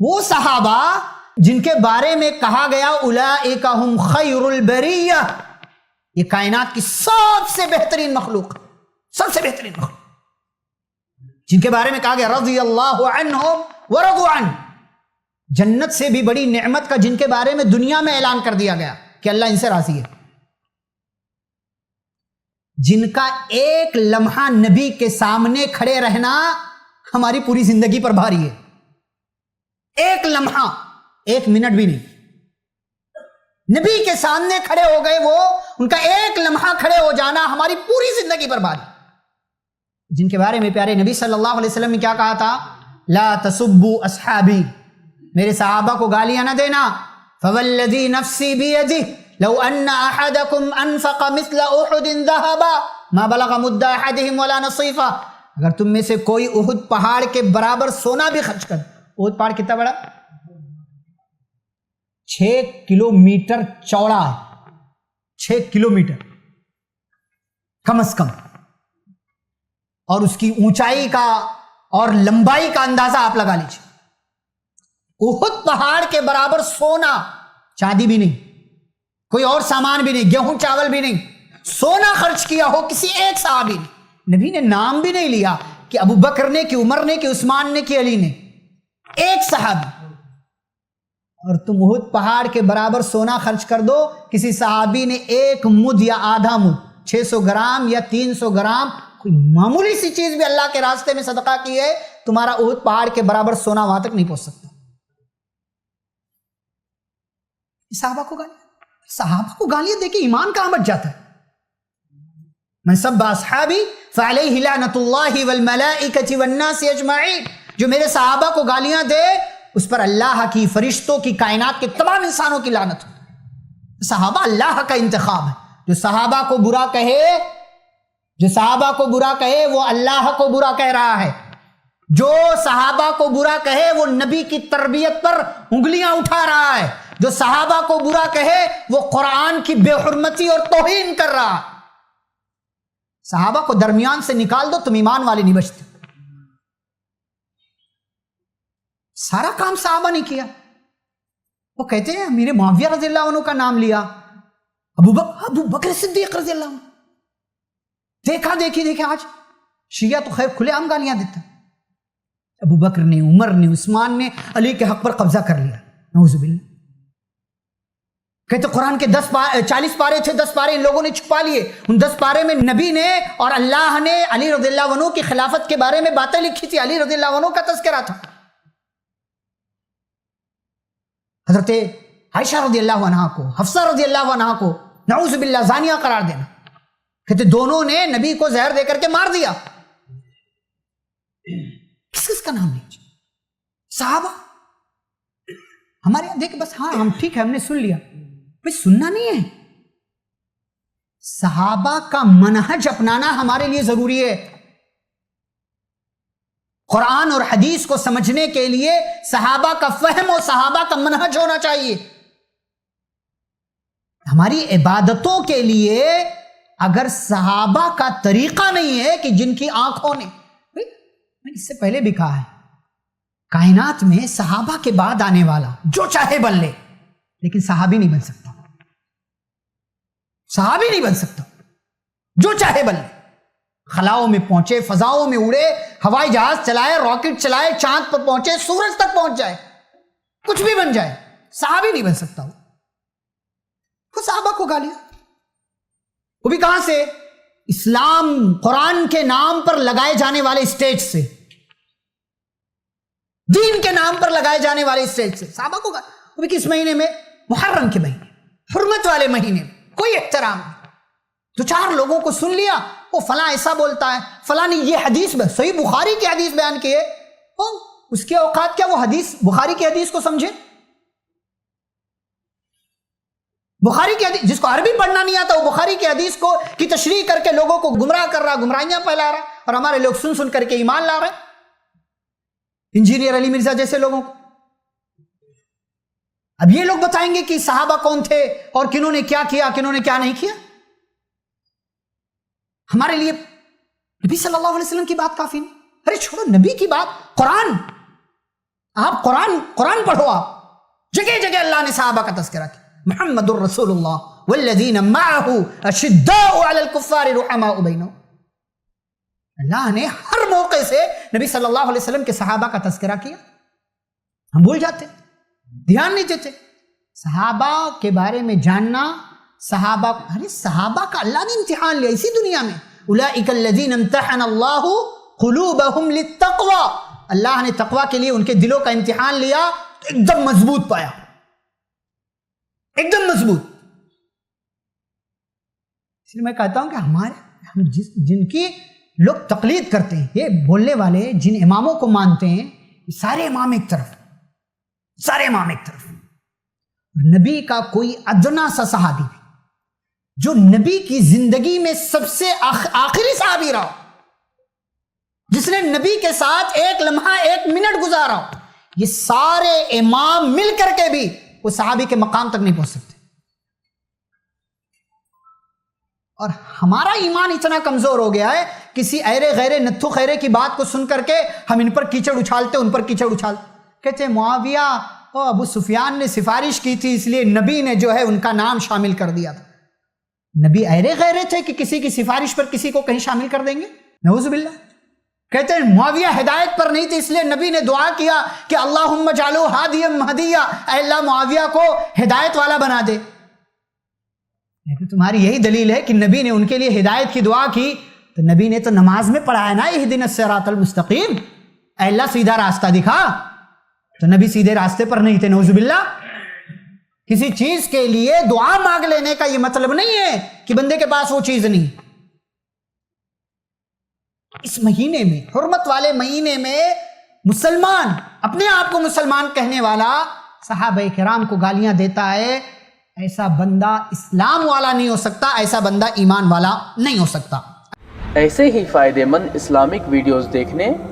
وہ صحابہ جن کے بارے میں کہا گیا اولئک ہم خیر البریہ، یہ کائنات کی سب سے بہترین مخلوق، سب سے بہترین مخلوق، جن کے بارے میں کہا گیا رضی اللہ عنہم ورضوا عنہ، جنت سے بھی بڑی نعمت کا جن کے بارے میں دنیا میں اعلان کر دیا گیا کہ اللہ ان سے راضی ہے، جن کا ایک لمحہ نبی کے سامنے کھڑے رہنا ہماری پوری زندگی پر بھاری ہے، ایک لمحہ، ایک منٹ بھی نہیں، نبی کے سامنے کھڑے ہو گئے، وہ ان کا ایک لمحہ کھڑے ہو جانا ہماری پوری زندگی پر بھاری، جن کے بارے میں پیارے نبی صلی اللہ علیہ وسلم نے کیا کہا تھا؟ لا تسبوا اصحابی، میرے صحابہ کو گالیاں نہ دینا، فوالذی نفسی بیدہ لو ان احدکم انفق مثل احد ذہبا ما بلغ مد احدہم ولا نصیفا، اگر تم میں سے کوئی احد پہاڑ کے برابر سونا بھی خرچ کر، احد پہاڑ کتنا بڑا؟ 6 کلومیٹر چوڑا ہے، 6 کلومیٹر کم از کم، اور اس کی اونچائی کا اور لمبائی کا اندازہ آپ لگا لیجیے، احد پہاڑ کے برابر سونا، چاندی بھی نہیں، کوئی اور سامان بھی نہیں، گیہوں چاول بھی نہیں، سونا خرچ کیا ہو کسی ایک صحابی نے، نبی نے نام بھی نہیں لیا کہ ابو بکر نے، کہ عمر نے، کہ عثمان نے، کہ علی نے، ایک صحابی، اور تم احد پہاڑ کے برابر سونا خرچ کر دو، کسی صحابی نے ایک مد یا آدھا مد، 600 گرام یا 300 گرام، کوئی معمولی سی چیز بھی اللہ کے راستے میں صدقہ کی ہے، تمہارا احد پہاڑ کے برابر سونا وہاں تک نہیں پہنچ سکتا۔ صحابہ کو گالیاں دے کے ایمان کہاں بچ جاتا ہے؟ من سب اصحابی فعلیہ لعنت اللہ والملائکۃ والناس اجمعین، جو میرے صحابہ کو گالیاں دے اس پر اللہ کی، فرشتوں کی، کائنات کے تمام انسانوں کی لعنت ہو۔ صحابہ اللہ کا انتخاب ہے، جو صحابہ کو برا کہے، جو صحابہ کو برا کہے وہ اللہ کو برا کہہ رہا ہے، جو صحابہ کو برا کہے وہ نبی کی تربیت پر انگلیاں اٹھا رہا ہے، جو صحابہ کو برا کہے وہ قرآن کی بے حرمتی اور توہین کر رہا ہے۔ صحابہ کو درمیان سے نکال دو تم ایمان والے نہیں بچتے۔ سارا کام صحابہ نے کیا، وہ کہتے ہیں امیر معاویہ رضی اللہ عنہ کا نام لیا، ابو بکر صدیق رضی اللہ عنہ، دیکھا دیکھے آج شیعہ تو خیر کھلے عام گالیاں دیتا، ابو بکر نے، عمر نے، عثمان نے علی کے حق پر قبضہ کر لیا، نعوذ باللہ۔ کہتے قرآن کے 40 پارے تھے، 10 پارے ان لوگوں نے چھپا لیے، ان 10 پارے میں نبی نے اور اللہ نے علی رضی اللہ عنہ کی خلافت کے بارے میں باتیں لکھی تھی، علی رضی اللہ عنہ کا تذکرہ تھا، حضرت عائشہ رضی اللہ عنہا کو، حفصہ رضی اللہ عنہا کو نعوذ باللہ زانیہ قرار دینا، کہتے دونوں نے نبی کو زہر دے کر کے مار دیا۔ کس کا نام لیجیے؟ صحابہ۔ ہمارے یہاں دیکھ بس ہاں ہم ٹھیک ہے، ہم نے سن لیا، بھئی سننا نہیں ہے، صحابہ کا منہج اپنانا ہمارے لیے ضروری ہے۔ قرآن اور حدیث کو سمجھنے کے لیے صحابہ کا فہم اور صحابہ کا منہج ہونا چاہیے۔ ہماری عبادتوں کے لیے اگر صحابہ کا طریقہ نہیں ہے کہ جن کی آنکھوں نے، میں نے اس سے پہلے بھی کہا ہے، کائنات میں صحابہ کے بعد آنے والا جو چاہے بن لے، لیکن صحابی نہیں بن سکتا، صحابی نہیں بن سکتا، جو چاہے بن لے، خلاؤں میں پہنچے، فضاؤں میں اڑے، ہوائی جہاز چلائے، راکٹ چلائے، چاند پر پہنچے، سورج تک پہنچ جائے، کچھ بھی بن جائے، صحابی نہیں بن سکتا۔ وہ صحابہ کو گالیاں، وہ بھی کہاں سے؟ اسلام قرآن کے نام پر لگائے جانے والے اسٹیج سے، دین کے نام پر لگائے جانے والے اسٹیج سے صحابہ کو وہ بھی کس مہینے میں؟ محرم کے مہینے، حرمت والے مہینے میں، کوئی احترام نہیں۔ دو چار لوگوں کو سن لیا، وہ فلاں ایسا بولتا ہے، فلاں نے یہ حدیث میں صحیح بخاری کی حدیث بیان کی ہے، اس کے اوقات کیا وہ حدیث بخاری کی حدیث کو سمجھے؟ بخاری کی حدیث، جس کو عربی پڑھنا نہیں آتا وہ بخاری کی حدیث کو کی تشریح کر کے لوگوں کو گمراہ کر رہا، گمراہیاں پھیلا رہا، اور ہمارے لوگ سن سن کر کے ایمان لا رہے، انجینئر علی مرزا جیسے لوگوں کو۔ اب یہ لوگ بتائیں گے کہ صحابہ کون تھے اور کنہوں نے کیا کیا، کنہوں نے کیا نہیں کیا۔ ہمارے لیے نبی صلی اللہ علیہ وسلم کی بات کافی نہیں، ارے چھوڑو نبی کی بات، قرآن آپ قرآن پڑھو, آپ جگہ جگہ اللہ نے صحابہ کا تذکرہ کیا. محمد الرسول اللہ والذین معہ اشداء علی الکفار رحماء بینہم. اللہ نے ہر موقع سے نبی صلی اللہ علیہ وسلم کے صحابہ کا تذکرہ کیا. ہم بھول جاتے, دھیان نہیں دیتے. صحابہ کے بارے میں جاننا, صحابہ کا اللہ نے امتحان لیا اسی دنیا میں. اولئک الذین امتحن اللہ قلوبہم للتقوی, اللہ نے تقوی کے لیے ان کے دلوں کا امتحان لیا, ایک دم مضبوط پایا, ایک دم مضبوط. اس لیے میں کہتا ہوں کہ ہم جن کی لوگ تقلید کرتے ہیں, یہ بولنے والے جن اماموں کو مانتے ہیں, سارے امام ایک طرف, سارے امام ایک طرف. نبی کا کوئی ادنا سا صحابی بھی جو نبی کی زندگی میں سب سے آخری صحابی رہا, جس نے نبی کے ساتھ ایک لمحہ ایک منٹ گزارا, یہ سارے امام مل کر کے بھی وہ صحابی کے مقام تک نہیں پہنچ سکتے. اور ہمارا ایمان اتنا کمزور ہو گیا ہے, کسی ایرے غیرے نتھو خیرے کی بات کو سن کر کے ہم ان پر کیچڑ اچھالتے, ان پر کیچڑ اچھالتے. کہتے ہیں معاویہ اور ابو سفیان نے سفارش کی تھی اس لیے نبی نے جو ہے ان کا نام شامل کر دیا تھا. نبی ایرے غیرے تھے کہ کسی کی سفارش پر کسی کو کہیں شامل کر دیں گے؟ نعوذ باللہ. کہتے ہیں معاویہ ہدایت پر نہیں تھے اس لیے نبی نے دعا کیا کہ اللہم اجعلہ ہادیا مہدیا, اے اللہ معاویہ کو ہدایت والا بنا دے. لیکن تمہاری یہی دلیل ہے کہ نبی نے ان کے لیے ہدایت کی دعا کی, تو نبی نے تو نماز میں پڑھایا نا اہدنا الصراط المستقیم, اے اللہ سیدھا راستہ دکھا. تو نبی سیدھے راستے پر نہیں تھے. نعوذ باللہ. کسی چیز کے لیے دعا مانگ لینے کا یہ مطلب نہیں ہے کہ بندے کے پاس وہ چیز نہیں. اس مہینے میں, حرمت والے مہینے میں, مسلمان اپنے آپ کو مسلمان کہنے والا صحابہ کرام کو گالیاں دیتا ہے, ایسا بندہ اسلام والا نہیں ہو سکتا, ایسا بندہ ایمان والا نہیں ہو سکتا. ایسے ہی فائدے مند اسلامک ویڈیوز دیکھنے